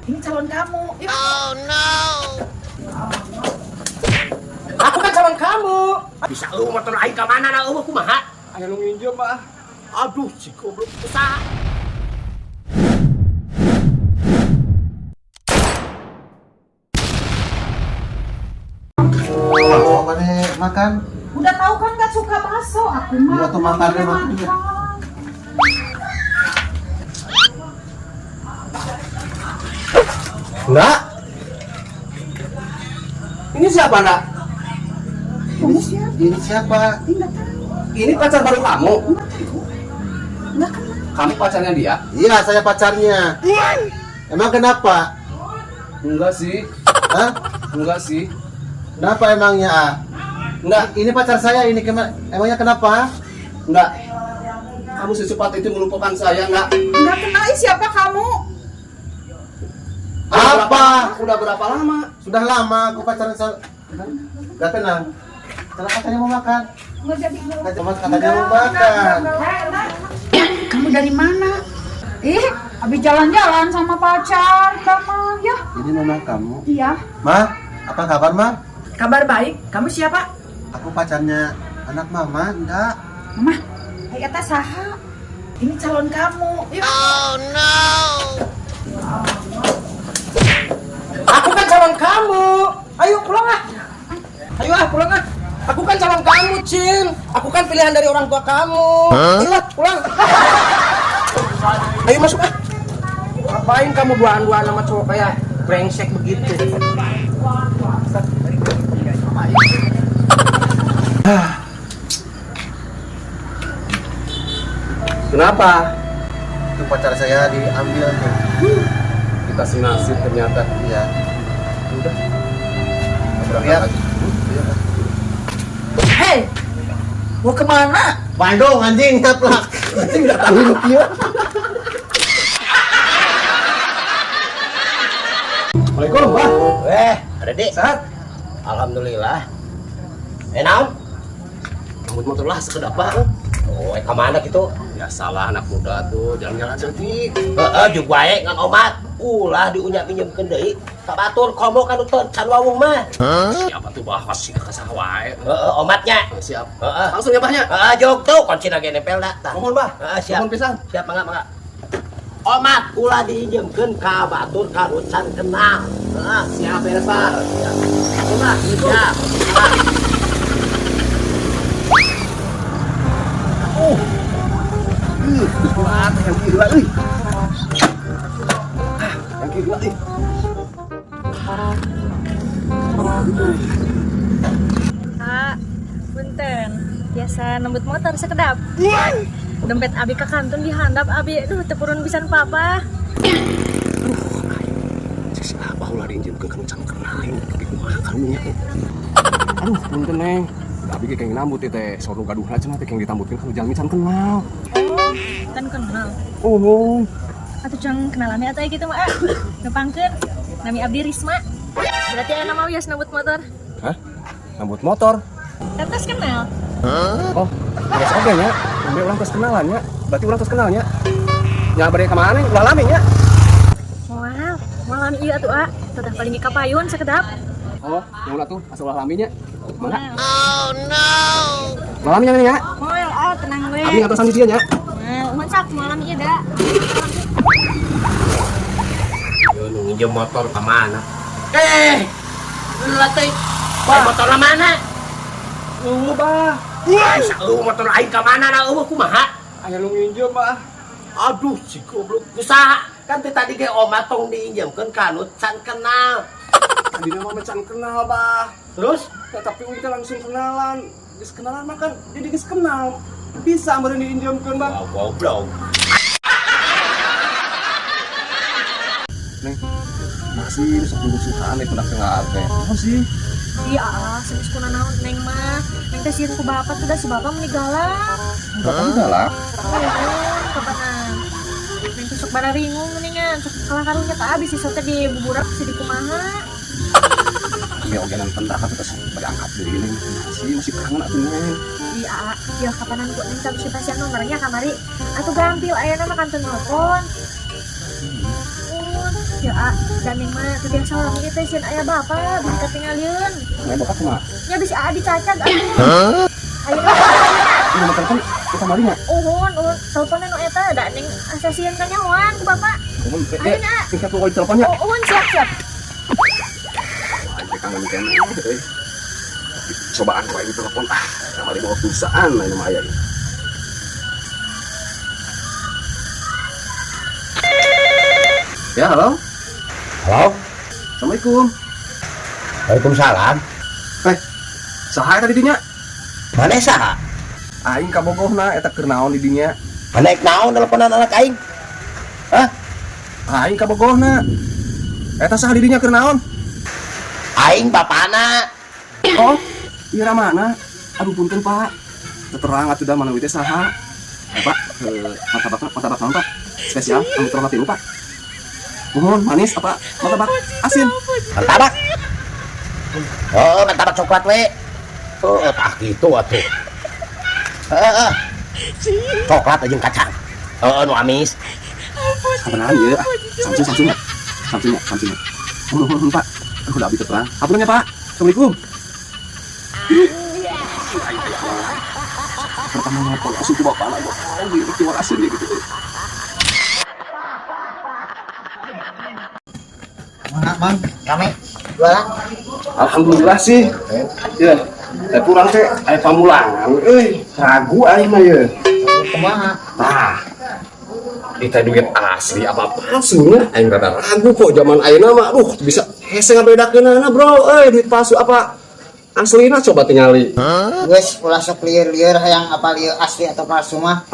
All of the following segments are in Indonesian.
Ini calon kamu. Yuk. Oh no. Aku kan calon kamu. Bisa lu motor aing ka mana na eueuh kumaha? Aya nu nginjem mah. Aduh, si goblok usaha. Mau mana makan? Udah tahu kan gak suka bakso. Aku mah. Udah tuh makan deh, makan. Enggak. Ini siapa, Nak? Kamu siapa? Ini siapa? Enggak tahu. Ini pacar baru kamu? Enggak kenal. Kamu pacarnya dia? Iya, saya pacarnya. Emang kenapa? Enggak sih. Hah? Enggak sih. Kenapa emangnya? Ah? Enggak, Ini pacar saya, ini emangnya kenapa? enggak. Kamu secepat itu melupakan saya, enggak? Enggak kenal. Ih, siapa kamu? Apa? Udah berapa lama? Sudah lama aku pacaran sama... Gak tenang. Kenapa katanya mau makan? Enggak jadi. Katanya mau makan. Kamu dari mana? Habis jalan-jalan sama pacar, Mama. Ya. Ini mama kamu. Iya. Ma, apa kabar, Ma? Kabar baik. Kamu siapa? Aku pacarnya anak mama, enggak. Mama, ayo kita saha. Ini calon kamu. Yuk. Oh no. Aku kan calon kamu. Ayo pulang ah. Ayo pulang ah. Aku kan calon kamu, Cin. Aku kan pilihan dari orang tua kamu. Ayo pulang. Ayo masuk ah. Ngapain kamu duaan-duaan sama cowok kayak brengsek begitu? Kenapa? Itu pacar saya diambil tuh. Kita senasib ternyata. Iya. Udah. Lihat. Hei, mau kemana? Bandung anjing, nyaplak. Anjing nggak tahu hidup dia. Waalaikumsalam, Pak. Weh, ada Dik. Sehat? Alhamdulillah. Naon? Rambut motor lah sekedap apa? Oh, ka mana gitu? Ya salah anak muda tuh, jalan-jalan cantik. Heeh, jeung wae ngan omat. Ulah diunya pinjemkeun deui. Ka batur komo kanu teu can wawung mah. Siapa tuh bahas sih ka saha wae. Heeh, omatnya. Siap. Heeh. Langsung ya, Bahnya. Heeh, jog tuh kunci lagi nempel da. Tah. Mohon, Bah. Heeh, siap. Mohon pisan. Siap, mangga. Omat ulah diinjemkeun ka batur kanu can kenal. Heeh, Siap beres, Pak. siap. Ulah, siap. Wah, yang gila euy. Yang gila euy. Kak, punten. Biasa nembut motor sekedap. Dompet abi ke kantun dihandap abi. Aduh, tepurun pisan papa. Siapa ulah diinjemkeun kanu can kenal ini tapi kumaha karunya. Aduh, punten Neng. Tapi kayak nambut teh sono gaduh aja nanti kayak ditambutkeun kanu jalmi can kenal. Oh, kan kenal. Oh. Atuh cang kenalannya atuh gitu mah. Ngepangkeun. Nami abdi Risma. Berarti aya nama wios nembut motor. Hah? Nambut motor? Tetes kenal. Oh, terus oke nya. Sampai ulang tos kenalan nya. Berarti ulang tos kenalnya. Nya bari ka mana? Ulah lami nya. Wow, malam iya tuh ah. Teteh paling kapayun sekedap. Oh, yang ulah tuh asal ulah laminya. Mana? Oh no. Ulah laminya nya. Moel ah tenang we. Abi ngatosan di dia nya. Nah, mencak malam iya dah. Yo nu nginjem motor ka mana? Ulah teh. Motor na mana? Bah. Bisa lu motor aing ka mana na eueuh kumaha? Aya nu nginjem, Bah. Aduh, si goblok usaha. Kan tadi ge omat tong diinjemkeun kanu can kenal. Tadi nama macan kenal, Bah. Terus Ya, tapi kita langsung kenalan. Geus kenalan mah kan jadi geus kenal. Bisa meureun diinjemkeun, Bah. goblok. Neng, masih suka aneh pendak tengah teh. Apa sih? Iya, serius kuna naon neng mah. Neng teh sieun ku bapak tuh da si bapak meninggalan. Bapak galak. Kapanan? Neng tusuk bara ringung mendingan. Cuk kalah karunya tak abis sisa teh di buburak si di kumaha. Ya ogenan pendak tapi terus berangkat dari ini. Masih kangen atuh Neng. Iya, ya kapanan gua neng tapi si pasien nomornya kamari. Atuh gampil aya nama kantor telepon. Ya, dan yang mah teu biasa orang ieu teh sieun aya bapa bisa ketinggalieun. Aya bapak kumaha? Ya bisa dicacag atuh. Ayo. Ini mah telepon kita mari nya. Uhun, teleponnya nu eta da ning asasieun ka nyahoan ku bapak. Ayo na. Tingkat pokok teleponnya. Uhun siap. Ayo kangen kan. Cobaan wae di telepon kamari bawa pulsaan anu mah aya. Ya, halo. Halo. Assalamualaikum. Waalaikumsalam. Saha eta di dinya? Mana saha? Aing kabogohna eta keur naon di dinya? Mana naon teleponan anak aing? Hah? Aing kabogohna. Eta saha di dinya keur naon? Aing bapana. Oh, ieu mana? Aduh punten, Pak. Terang atuh da mana teh saha? Pak, martabak naon, Pak? Spesial anu terhormat lu, Pak. Mohon manis apa martabak asin? Martabak. Oh, martabak coklat we. Oh, tah gitu atuh. Coklat aja kacang. Oh, nu amis. Sabenaran ieu. Samsung. Mohon, Pak. Udah abi terang. Haturnya, Pak. Assalamualaikum. Pertama ngapol asup ku bapak lagi. Oh, terima kasih gitu. Mang, rame. Jualan. Alhamdulillah sih. Ya, kurang teh aya pamulangan. Ragu aing mah ye. Kumaha? Tah. Kita duit asli apa palsunya? Aing rada ragu kok zaman ayeuna mah. Aduh, bisa hese ngabedakeunana, Bro. Duit palsu apa aslina coba tingali. Geus ulah sok lieur-lieur hayang apa lieur asli atau palsu mah.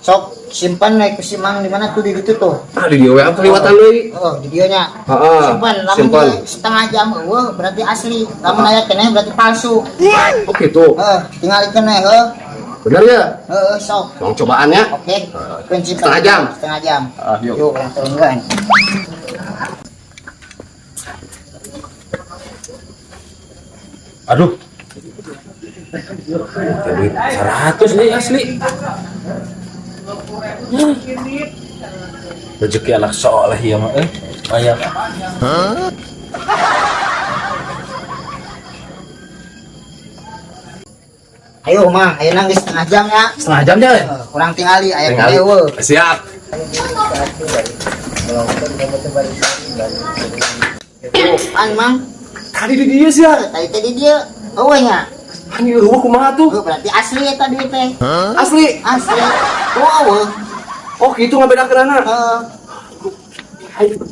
Sok simpan naik ke simang di mana tuh di ditu tuh. Di dieu we liwatan deui. Oh, di dieu nya. Simpan, lamun setengah jam eueuh berarti asli. Lamun aya keneh berarti palsu. Oh gitu. Tinggal keneh heuh. Bener ya? Sok. Yang cobaannya. Oke. Kunci Setengah jam. Setengah jam. Yuk. Yuk, turunkan. Aduh. Duit 100 nih asli. Rezeki anak soleh ya mah ayam. Ayo mah, ayo nang geus setengah jam ya. Setengah jam ya? Kurang tingali aya keneh eueuh. Siap. An mang, Tadi di dia sih ya. tadi tadi dia eueuh nya. Anjir eueuh kumaha tuh? Berarti asli eta duit teh. Asli. Asli. Eueuh. Oh gitu ngabedakeunana.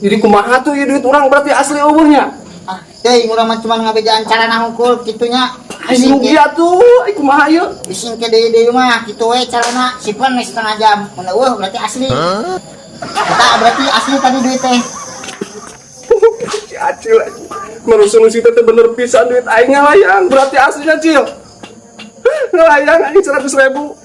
Jadi kumaha tuh ya duit urang berarti asli eueuhnya. Teh urang mah cuma ngabejaan cara nangkul kitunya. Anjir dia tuh, kumaha ieu? Bising ke deui mah kitu we carana simpen we setengah jam. Mun eueuh berarti asli. Eta berarti asli tadi duit teh. Si Acil aja. Merusuh-rusuh teh bener pisan duit aing ngalayang. Berarti aslinya Cil. Ngalayang anjing 100.000.